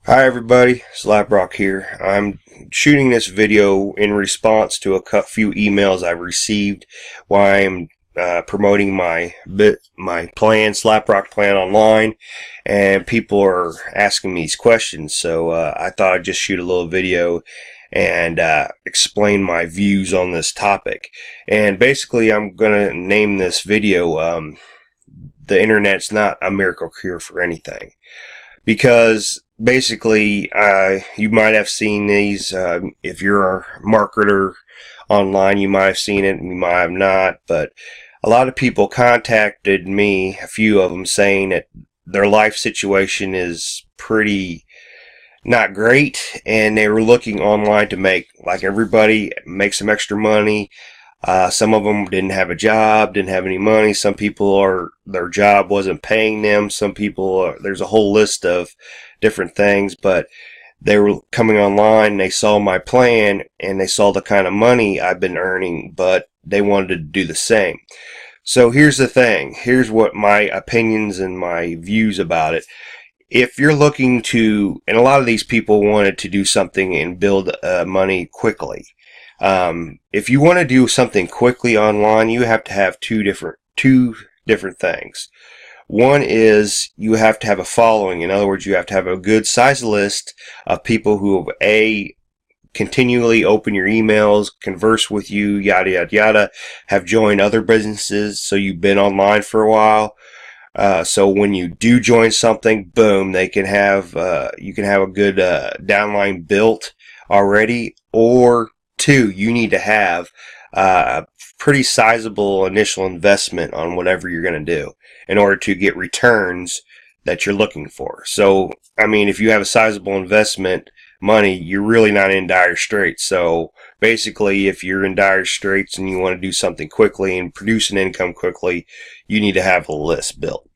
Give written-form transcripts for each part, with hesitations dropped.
Hi everybody, Slaprock here. I'm shooting this video in response to a few emails I've received while I'm promoting my plan, Slaprock plan online, and people are asking me these questions. So I thought I'd just shoot a little video and explain my views on this topic. And basically, I'm gonna name this video "The Internet's Not a Miracle Cure for Anything." Because basically, you might have seen these. If you're a marketer online, you might have seen it, and you might have not. But a lot of people contacted me, a few of them, saying that their life situation is pretty not great, and they were looking online to make, like everybody, make some extra money. Some of them didn't have a job, didn't have any money. Some people their job wasn't paying them. Some people there's a whole list of different things, but they were coming online, they saw my plan, and they saw the kind of money I've been earning, but they wanted to do the same. So here's the thing. Here's what my opinions and my views about it. If you're looking to, and a lot of these people wanted to do something and build money quickly. If you want to do something quickly online, you have to have two different things. One is you have to have a following. In other words, you have to have a good size list of people who continually open your emails, converse with you, yada yada yada, have joined other businesses, so you've been online for a while. So when you do join something, boom, you can have a good downline built already. Or two, you need to have a pretty sizable initial investment on whatever you're going to do in order to get returns that you're looking for. So, I mean, if you have a sizable investment money, you're really not in dire straits. So basically, if you're in dire straits and you want to do something quickly and produce an income quickly, you need to have a list built.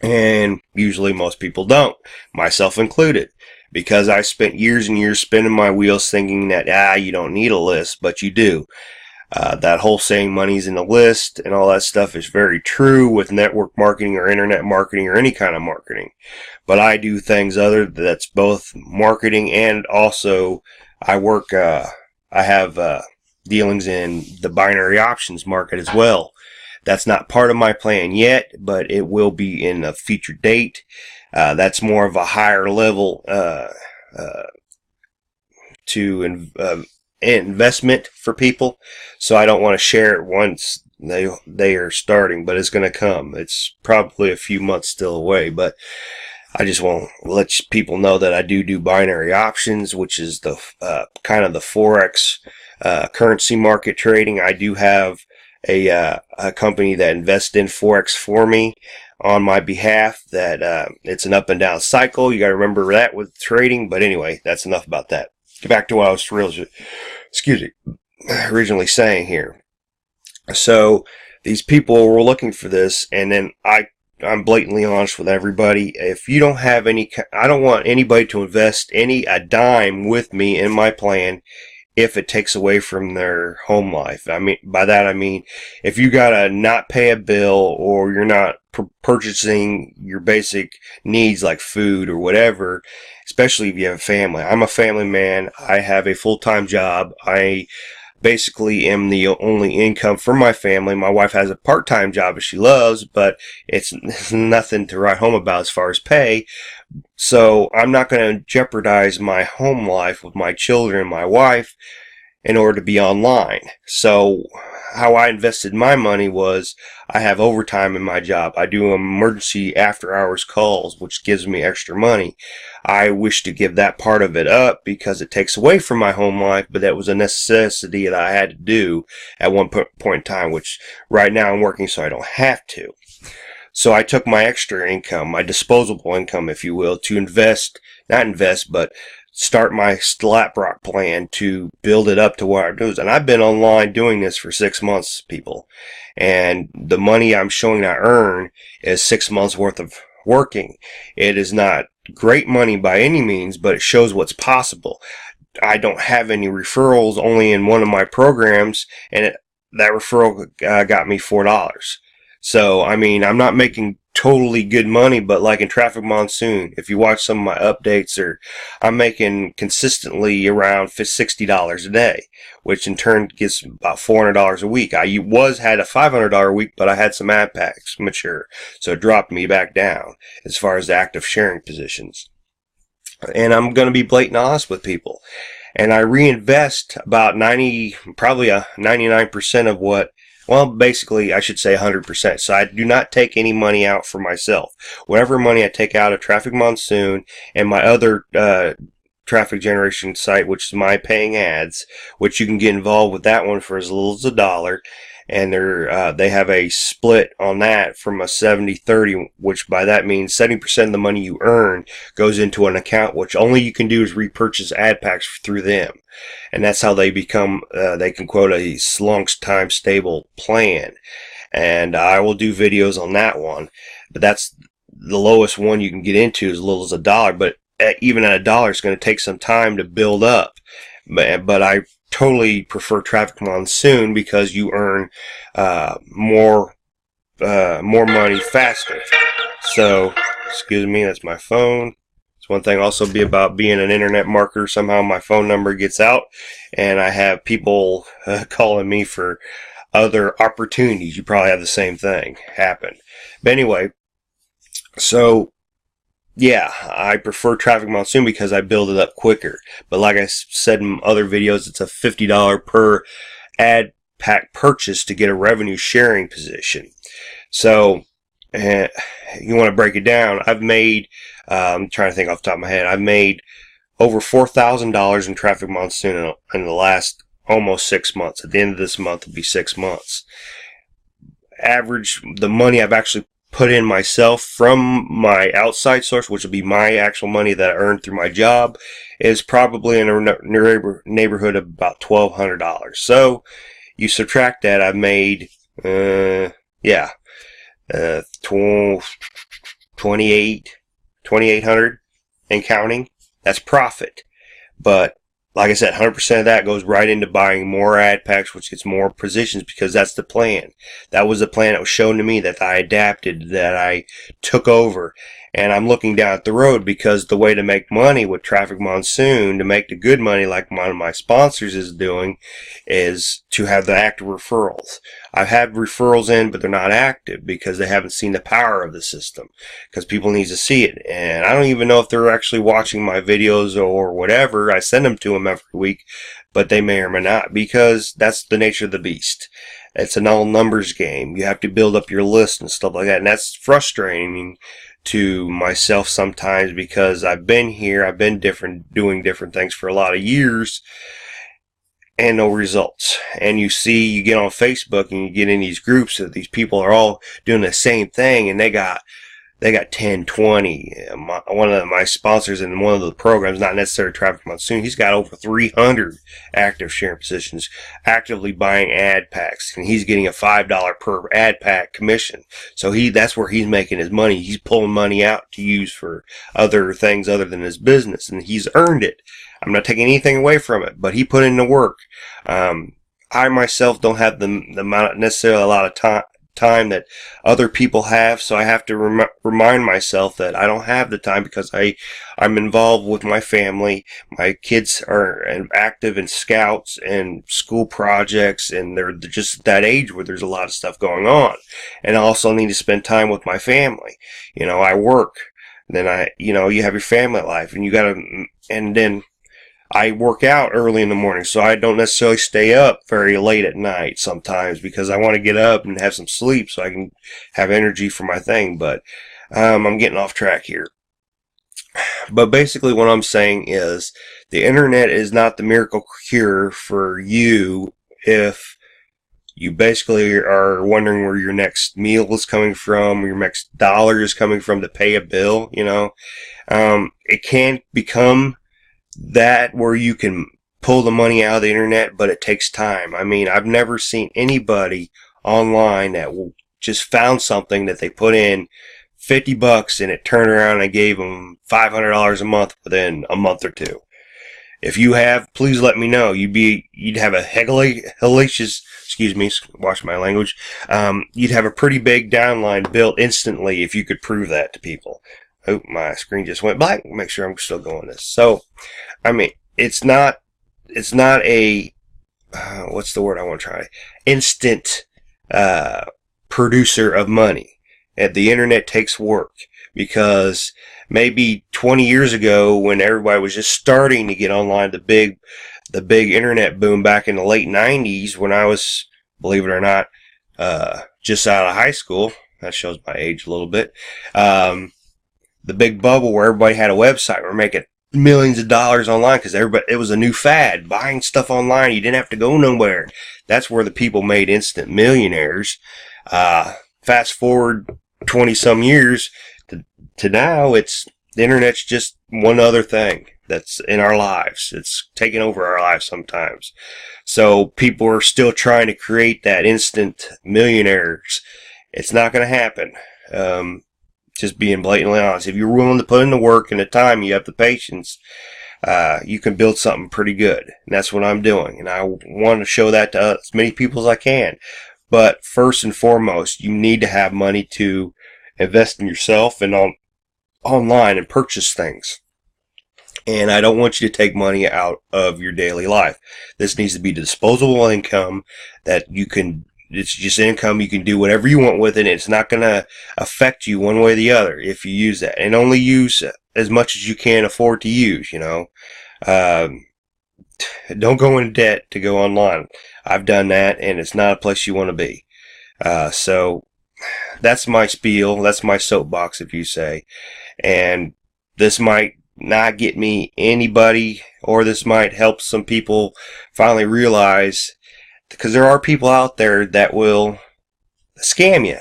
And usually most people don't, myself included. Because I spent years and years spinning my wheels thinking that, you don't need a list, but you do. That whole saying money's in the list and all that stuff is very true with network marketing or internet marketing or any kind of marketing. But I do things that's both marketing and also I have dealings in the binary options market as well. That's not part of my plan yet, but it will be in a future date. That's more of a higher level investment for people, so I don't want to share it once they are starting, but it's going to come. It's probably a few months still away, but I just want to let people know that I do binary options, which is the kind of the Forex currency market trading. I do have a company that invests in Forex for me on my behalf. That it's an up and down cycle. You got to remember that with trading. But anyway, that's enough about that. Get back to what I was originally saying here. So these people were looking for this, and then I'm blatantly honest with everybody. If you don't have I don't want anybody to invest a dime with me in my plan if it takes away from their home life. I mean, by that I mean, if you gotta not pay a bill or you're not purchasing your basic needs like food or whatever, especially if you have a family. I'm a family man. I have a full-time job. I basically am the only income for my family. My wife has a part-time job that she loves, but it's nothing to write home about as far as pay. So I'm not going to jeopardize my home life with my children and my wife in order to be online. So how I invested my money was I have overtime in my job. I do emergency after hours calls, which gives me extra money. I wish to give that part of it up because it takes away from my home life, but that was a necessity that I had to do at one point in time, which right now I'm working so I don't have to. So I took my extra income, my disposable income, if you will, to but start my Slaprock plan to build it up to where I do. And I've been online doing this for 6 months, people. And the money I'm showing I earn is 6 months worth of working. It is not great money by any means, but it shows what's possible. I don't have any referrals, only in one of my programs, and that referral got me $4. So, I mean, I'm not making totally good money, but like in Traffic Monsoon, if you watch some of my updates, I'm making consistently around $60 a day, which in turn gets about $400 a week. I had a $500 a week, but I had some ad packs mature, so it dropped me back down as far as the active sharing positions. And I'm going to be blatant honest with people. And I reinvest about probably 99% of what, well, basically, I should say 100%. So I do not take any money out for myself. Whatever money I take out of Traffic Monsoon and my other traffic generation site, which is My Paying Ads, which you can get involved with that one for as little as $1. And they have a split on that from a 70-30, which by that means 70% of the money you earn goes into an account, which only you can do is repurchase ad packs through them. And that's how they become, they can quote a long time stable plan. And I will do videos on that one. But that's the lowest one you can get into, as little as $1. But even at $1, it's going to take some time to build up. But I totally prefer Traffic Monsoon because you earn more money faster. So, excuse me, that's my phone. It's one thing also be about being an internet marketer. Somehow my phone number gets out, and I have people calling me for other opportunities. You probably have the same thing happen. But anyway, so yeah, I prefer Traffic Monsoon because I build it up quicker. But like I said in other videos, it's a $50 per ad pack purchase to get a revenue sharing position. So you want to break it down. I've made, I'm trying to think off the top of my head, I've made over $4,000 in Traffic Monsoon in the last almost 6 months. At the end of this month, it'll be 6 months. Average, the money I've actually put in myself from my outside source, which will be my actual money that I earned through my job, is probably in a neighborhood of about $1,200. So you subtract that, I've made, 2,800 and counting. That's profit. But like I said, 100% of that goes right into buying more ad packs, which gets more positions, because that's the plan. That was the plan that was shown to me, that I adapted, that I took over. And I'm looking down at the road, because the way to make money with Traffic Monsoon, to make the good money like one of my sponsors is doing, is to have the active referrals. I've had referrals in, but they're not active because they haven't seen the power of the system, because people need to see it. And I don't even know if they're actually watching my videos or whatever. I send them to them every week, but they may or may not, because that's the nature of the beast. It's an all numbers game. You have to build up your list and stuff like that. And that's frustrating to myself sometimes, because I've been here, I've been doing different things for a lot of years, and no results. And you get on Facebook and you get in these groups that these people are all doing the same thing, and they got 10, 20. One of my sponsors in one of the programs, not necessarily Traffic Monsoon, he's got over 300 active sharing positions, actively buying ad packs, and he's getting a $5 per ad pack commission. So that's where he's making his money. He's pulling money out to use for other things other than his business, and he's earned it. I'm not taking anything away from it, but he put in the work. I myself don't have the amount, necessarily a lot of time that other people have, so I have to remind myself that I don't have the time, because I'm involved with my family. My kids are active in scouts and school projects, and they're just that age where there's a lot of stuff going on. And I also need to spend time with my family. I work, then you have your family life, and then I work out early in the morning, so I don't necessarily stay up very late at night sometimes, because I want to get up and have some sleep so I can have energy for my thing. But I'm getting off track here. But basically what I'm saying is, the internet is not the miracle cure for you if you basically are wondering where your next meal is coming from, where your next dollar is coming from to pay a bill. It can become that where you can pull the money out of the internet, but it takes time. I mean, I've never seen anybody online that just found something that they put in $50 and it turned around and gave them $500 a month within a month or two. If you have, please let me know. You'd have a hellacious, excuse me, watch my language. You'd have a pretty big downline built instantly if you could prove that to people. Oh, my screen just went black. Make sure I'm still going this. So, I mean, it's not a, what's the word I want to try? Instant, producer of money. And the internet takes work, because maybe 20 years ago, when everybody was just starting to get online, the big internet boom back in the late 90s, when I was, believe it or not, just out of high school. That shows my age a little bit. The big bubble where everybody had a website. We're making millions of dollars online because it was a new fad, buying stuff online. You didn't have to go nowhere. That's where the people made instant millionaires. Fast forward 20 some years to now, the internet's just one other thing that's in our lives. It's taking over our lives sometimes. So people are still trying to create that instant millionaires. It's not going to happen. Just being blatantly honest. If you're willing to put in the work and the time, you have the patience, you can build something pretty good. And that's what I'm doing. And I want to show that to as many people as I can. But first and foremost, you need to have money to invest in yourself and online and purchase things. And I don't want you to take money out of your daily life. This needs to be disposable income that it's just income. You can do whatever you want with it. It's not going to affect you one way or the other if you use that. And only use as much as you can afford to use, Don't go into debt to go online. I've done that, and it's not a place you want to be. So that's my spiel. That's my soapbox, if you say. And this might not get me anybody, or this might help some people finally realize, because there are people out there that will scam you.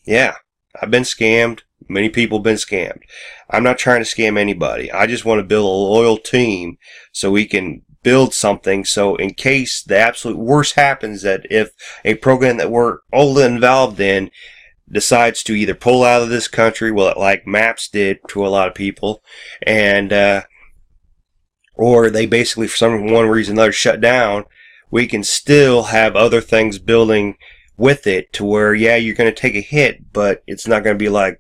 Yeah, I've been scammed. Many people have been scammed. I'm not trying to scam anybody. I just want to build a loyal team so we can build something, so in case the absolute worst happens, that if a program that we're all involved in decides to either pull out of this country, well, like Maps did to a lot of people, and or they basically, for one reason or another, shut down, we can still have other things building with it to where, yeah, you're going to take a hit, but it's not going to be like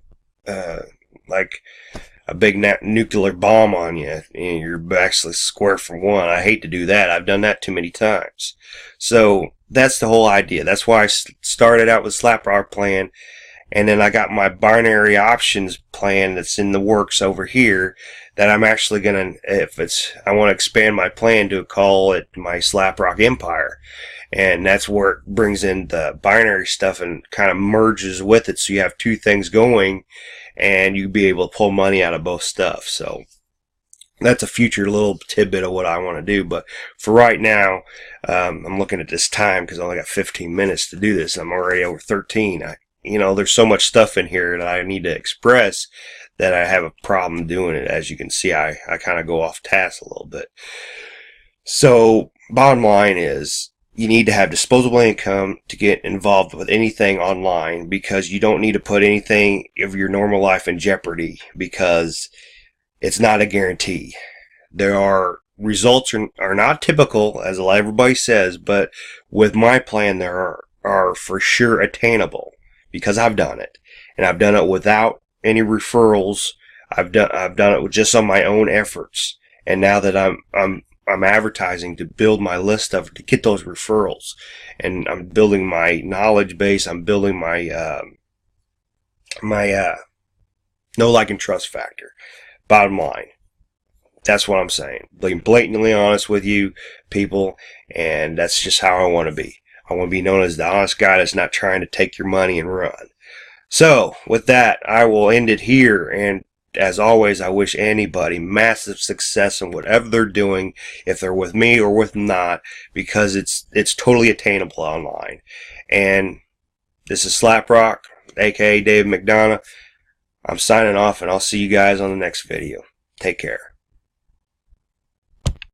a big nuclear bomb on you, and you're actually square for one. I hate to do that. I've done that too many times. So that's the whole idea. That's why I started out with SlapRock plan, and then I got my binary options plan that's in the works over here that I'm actually going to, I want to expand my plan to call it my SlapRock Empire. And that's where it brings in the binary stuff and kind of merges with it, so you have two things going, and you'll be able to pull money out of both stuff. So that's a future little tidbit of what I want to do. But for right now, I'm looking at this time because I only got 15 minutes to do this. I'm already over 13. There's so much stuff in here that I need to express that I have a problem doing it. As you can see, I kind of go off task a little bit. So bottom line is, you need to have disposable income to get involved with anything online, because you don't need to put anything of your normal life in jeopardy, because it's not a guarantee. There are results are not typical, as everybody says, but with my plan, there are for sure attainable, because I've done it, and I've done it without any referrals. I've done it just on my own efforts, and now that I'm advertising to build my list to get those referrals, and I'm building my knowledge base. I'm building my know, like, and trust factor. Bottom line, that's what I'm saying. Being blatantly honest with you people, and that's just how I want to be. I want to be known as the honest guy that's not trying to take your money and run. So with that, I will end it here, and as always, I wish anybody massive success in whatever they're doing, if they're with me or with not, because it's totally attainable online. And this is SlapRock, aka Dave McDonough. I'm signing off, and I'll see you guys on the next video. Take care.